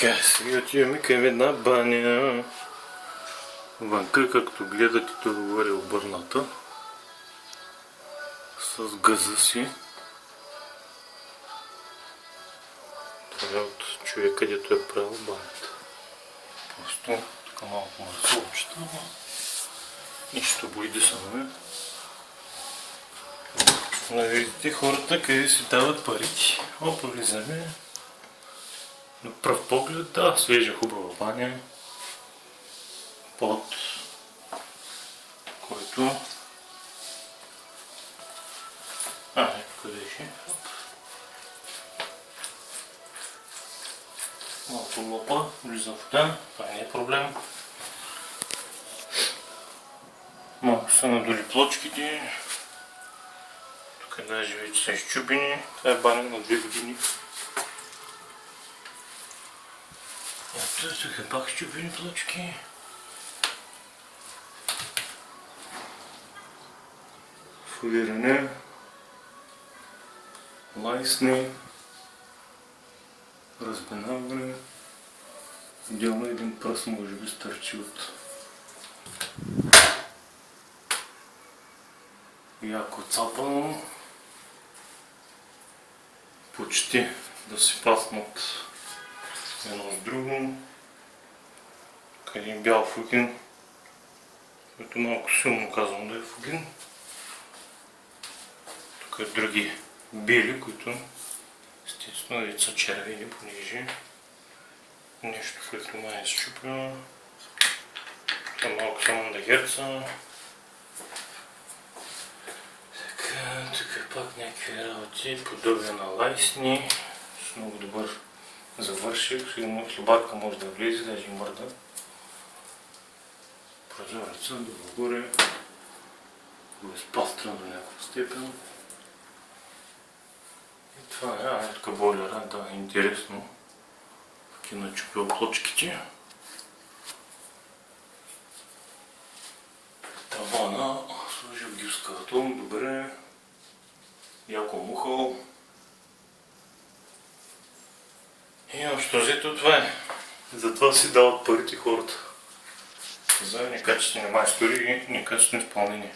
Така, сега отиваме към една баня. Вънка, както гледате, това е обърната с газа си. Това е от човек, където е правил банята. Просто така малко мърсовчета, но нищо бои да са наме. Но видите хората къде си дават парите. Опа, влизаме. На пръв поглед, да, свежа хубава баня. Под който... къде ще? Малко лопа, влиза вода, това не е проблем. Малко са надули плочките. Тук даже вече са изчупени. Това е баня на 2 години. Ето, тук е пак изчупени плочки. Фолиране, лайсне, разбинаване. Отделно един пръст може би стърчи от яко цапано. Почти да се паснат едно с друго. Тук един бял фугин, който малко силно казвам да е фугин. Тук други бели, които естествено са червени, понеже нещо, което май е счупено. Това малко само на герца. Така, тук пак някакви работи, подобие на лайсни. С много добър завърших. Сигурно хлебарка може да влезе, даже и мърда. Прозореца долу-горе. Го изпастрям до някаква степен. И това е, тук бойлера, да, интересно. Тук е начупил плочките. Тавана, сложил гипскатон, добре. Яко мухъл. И общо взето това е. Затова си дават парите хората. За некачествени майстори и некачествено изпълнение.